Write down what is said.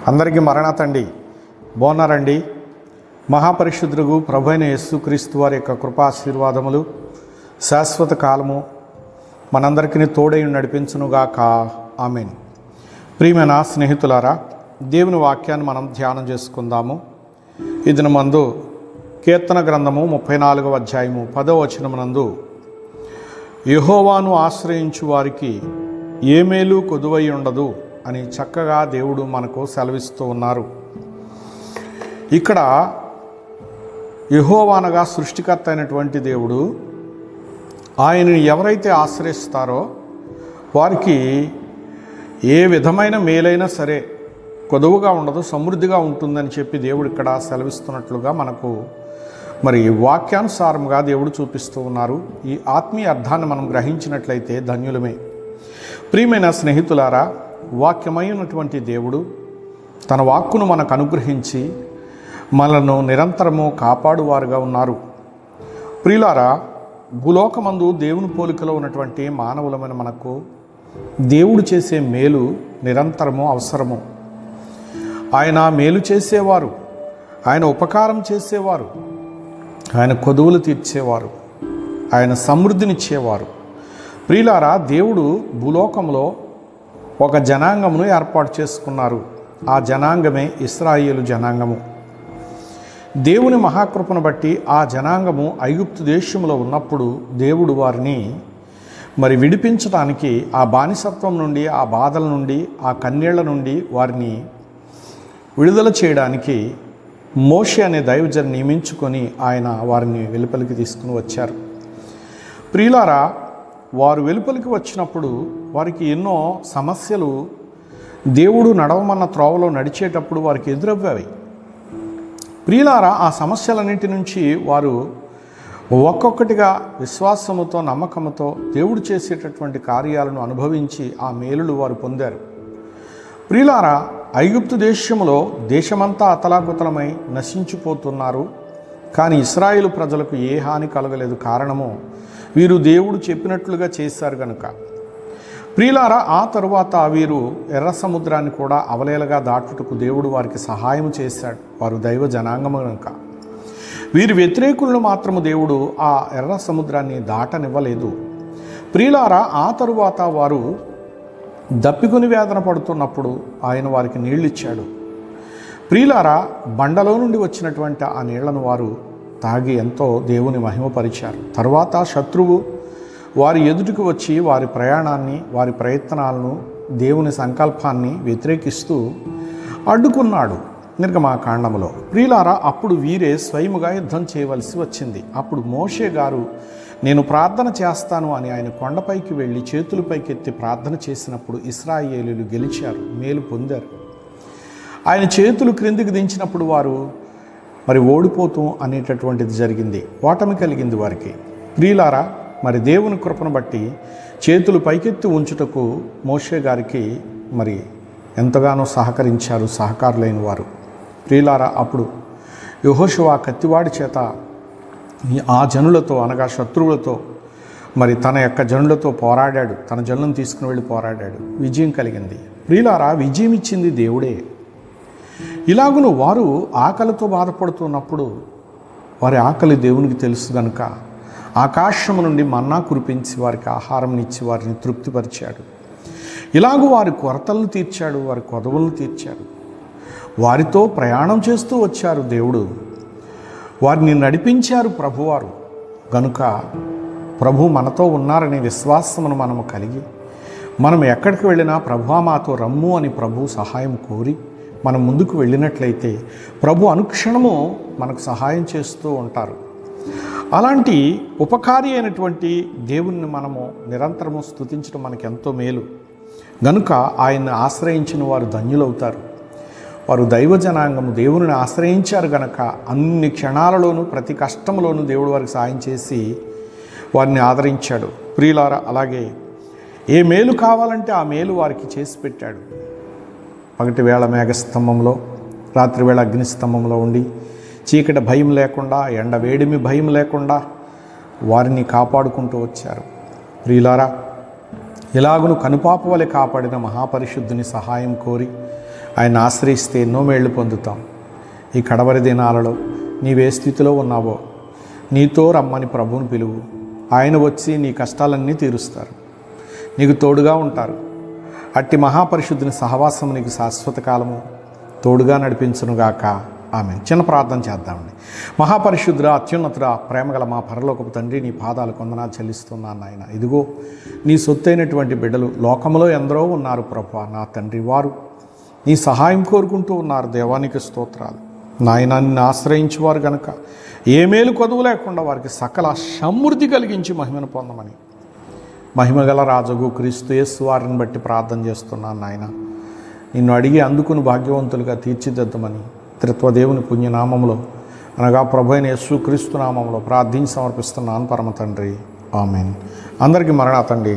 అందరికీ మరణాతండి బాగున్నారండి. మహాపరిశుద్ధుడు ప్రభువైన యేసుక్రీస్తు వారి యొక్క కృపాశీర్వాదములు శాశ్వత కాలము మనందరికీ తోడై నడిపించునుగాక. ఆమేన్. ప్రియమైన స్నేహితులారా, దేవుని వాక్యాన్ని మనం ధ్యానం చేసుకుందాము. ఈ దినమందు కీర్తన గ్రంథము 34వ అధ్యాయము 10వ వచనమునందు, యెహోవాను ఆశ్రయించు వారికి ఏ మేలు కొదువై ఉండదు అని చక్కగా దేవుడు మనకు సెలవిస్తూ ఉన్నారు. ఇక్కడ యెహోవా అనగా సృష్టికర్త అయినటువంటి దేవుడు, ఆయనని ఎవరైతే ఆశ్రయిస్తారో వారికి ఏ విధమైన మేలైనా సరే కొదువుగా ఉండదు, సమృద్ధిగా ఉంటుందని చెప్పి దేవుడు ఇక్కడ సెలవిస్తున్నట్లుగా మనకు మరి వాక్యానుసారంగా దేవుడు చూపిస్తూ ఉన్నారు. ఈ ఆత్మీయ అర్థాన్ని మనం గ్రహించినట్లయితే ధన్యులమే. ప్రియమైన స్నేహితులారా, వాక్యమైనటువంటి దేవుడు తన వాక్కును మనకు అనుగ్రహించి మనను నిరంతరము కాపాడువారుగా ఉన్నారు. ప్రియులారా, భూలోకమందు దేవుని పోలికలో ఉన్నటువంటి మానవులమైన మనకు దేవుడు చేసే మేలు నిరంతరము అవసరము. ఆయన మేలు చేసేవారు, ఆయన ఉపకారం చేసేవారు, ఆయన కొదువులు తీర్చేవారు, ఆయన సమృద్ధినిచ్చేవారు. ప్రియులారా, దేవుడు భూలోకంలో ఒక జనాంగమును ఏర్పాటు చేసుకున్నారు. ఆ జనాంగమే ఇశ్రాయేలు జనాంగము. దేవుని మహాకృపను బట్టి ఆ జనాంగము ఐగుప్తు దేశంలో ఉన్నప్పుడు దేవుడు వారిని మరి విడిపించడానికి, ఆ బానిసత్వం నుండి, ఆ బాధల నుండి, ఆ కన్నీళ్ల నుండి వారిని విడుదల చేయడానికి మోషే అనే దైవజను నియమించుకొని ఆయన వారిని వెలుపలికి తీసుకుని వచ్చారు. ప్రియులారా, వారు వెలుపలికి వచ్చినప్పుడు వారికి ఎన్నో సమస్యలు దేవుడు నడవమన్న త్రోవలో నడిచేటప్పుడు వారికి ఎదురవ్వాయి. ప్రియులారా, ఆ సమస్యలన్నింటి నుంచి వారు ఒక్కొక్కటిగా విశ్వాసముతో, నమ్మకముతో దేవుడు చేసేటటువంటి కార్యాలను అనుభవించి ఆ మేలులు వారు పొందారు. ప్రియులారా, ఐగుప్తు దేశంలో దేశమంతా అతలాకుతలమై నశించిపోతున్నారు. కానీ ఇశ్రాయేలు ప్రజలకు ఏ హాని కలగలేదు. కారణము, వీరు దేవుడు చెప్పినట్లుగా చేశారు కనుక. ప్రియులారా, ఆ తరువాత వీరు ఎర్ర సముద్రాన్ని కూడా అవలేలగా దాటుటకు దేవుడు వారికి సహాయం చేశాడు. వారు దైవ జనాంగము కనుక. వీరి వ్యతిరేకులను మాత్రము దేవుడు ఆ ఎర్ర సముద్రాన్ని దాటనివ్వలేదు. ప్రియులారా, ఆ తరువాత వారు దప్పికొని వేదన పడుతున్నప్పుడు ఆయన వారికి నీళ్ళిచ్చాడు. ప్రియులారా, బండలో నుండి వచ్చినటువంటి ఆ నీళ్లను వారు తాగి ఎంతో దేవుని మహిమపరిచారు. తర్వాత శత్రువు వారి ఎదుటికి వచ్చి వారి ప్రయాణాన్ని, వారి ప్రయత్నాలను, దేవుని సంకల్పాన్ని వ్యతిరేకిస్తూ అడ్డుకున్నాడు నిర్గమాకాండములో. ప్రియులారా, అప్పుడు వీరే స్వయముగా యుద్ధం చేయవలసి వచ్చింది. అప్పుడు మోషే గారు నేను ప్రార్థన చేస్తాను అని ఆయన కొండపైకి వెళ్ళి చేతులు పైకెత్తి ప్రార్థన చేసినప్పుడు ఇశ్రాయేలీయులు గెలిచారు, మేలు పొందారు. ఆయన చేతులు క్రిందికి దించినప్పుడు వారు మరి ఓడిపోతూ అనేటటువంటిది జరిగింది, ఓటమి కలిగింది వారికి. ప్రియులారా, మరి దేవుని కృపను బట్టి చేతులు పైకెత్తి ఉంచుటకు మోషే గారికి మరి ఎంతగానో సహకరించారు సహకారులైన వారు. ప్రియులారా, అప్పుడు యెహోషువ కత్తివాడి చేత ఆ జనులతో అనగా శత్రువులతో మరి తన యొక్క జనులతో పోరాడాడు. తన జనులను తీసుకుని వెళ్ళి పోరాడాడు, విజయం కలిగింది. ప్రియులారా, విజయం ఇచ్చింది దేవుడే. ఇలాగును వారు ఆకలితో బాధపడుతున్నప్పుడు వారి ఆకలి దేవునికి తెలుసు కనుక ఆకాశము నుండి మన్నా కురిపించి వారికి ఆహారం ఇచ్చి వారిని తృప్తిపరిచాడు. ఇలాగూ వారి కొరతలను తీర్చాడు, వారి కొదవులను తీర్చాడు. వారితో ప్రయాణం చేస్తూ వచ్చారు దేవుడు, వారిని నడిపించారు ప్రభువారు. గనుక ప్రభు మనతో ఉన్నారనే విశ్వాసమును మనము కలిగి మనం ఎక్కడికి వెళ్ళినా ప్రభువా మాతో రమ్ము అని ప్రభు సహాయం కోరి మనం ముందుకు వెళ్ళినట్లయితే ప్రభు అనుక్షణము మనకు సహాయం చేస్తూ ఉంటారు. అలాంటి ఉపకారి అయినటువంటి దేవుణ్ణి మనము నిరంతరము స్తుతించడం మనకు ఎంతో మేలు. గనుక ఆయన్ని ఆశ్రయించిన వారు ధన్యులవుతారు. వారు దైవ జనాంగము దేవుని ఆశ్రయించారు గనక అన్ని క్షణాలలోనూ, ప్రతి కష్టంలోనూ దేవుడు వారికి సాయం చేసి వారిని ఆదరించాడు. ప్రియులారా, అలాగే ఏ మేలు కావాలంటే ఆ మేలు వారికి చేసి పెట్టాడు. పగటి వేళ మేఘస్తంభంలో, రాత్రి వేళ అగ్నిస్తంభంలో ఉండి చీకటి భయం లేకుండా, ఎండ వేడిమి భయం లేకుండా వారిని కాపాడుకుంటూ వచ్చారు. ప్రియులారా, ఇలాగును కనుపాప వలె కాపాడిన మహాపరిశుద్ధుని సహాయం కోరి ఆయన ఆశ్రయిస్తే ఎన్నో మేళ్లు పొందుతాం. ఈ కడవరి దినాలలో నీవే స్థితిలో ఉన్నావో నీతో రమ్మని ప్రభువుని పిలువు. ఆయన వచ్చి నీ కష్టాలన్నీ తీరుస్తారు, నీకు తోడుగా ఉంటారు. అట్టి మహాపరిశుద్ధుని సహవాసం నీకు శాశ్వత కాలము తోడుగా నడిపించునుగాక. ఆమె చిన్న ప్రార్థన చేద్దామండి. మహాపరిశుద్ధుడ, అత్యున్నతుడ, ప్రేమగల మా పరలోకపు తండ్రి, నీ పాదాలు వందనాలు చెల్లిస్తున్నాను నాయన. ఇదిగో నీ సొత్తైనటువంటి బిడ్డలు లోకంలో ఎందరో ఉన్నారు ప్రభువా. నా తండ్రి, వారు నీ సహాయం కోరుకుంటూ ఉన్నారు. దేవానికి స్తోత్రాలు నాయన. నిన్ను ఆశ్రయించేవారు కనుక ఏ మేలు కొదువు లేకుండా వారికి సకల సమృద్ధి కలిగించి మహిమను పొందమని మహిమగల రాజగు క్రీస్తు యేసు వారిని బట్టి ప్రార్థన చేస్తున్నాను నాయన. నిన్ను అడిగి అందుకుని భాగ్యవంతులుగా తీర్చిదిద్దమని త్రిత్వదేవుని పుణ్యనామంలో అనగా ప్రభు అయిన యేసు క్రీస్తు నామంలో ప్రార్థించి సమర్పిస్తున్నాను పరమ తండ్రి. ఆమెన్. అందరికీ మరణాతండి.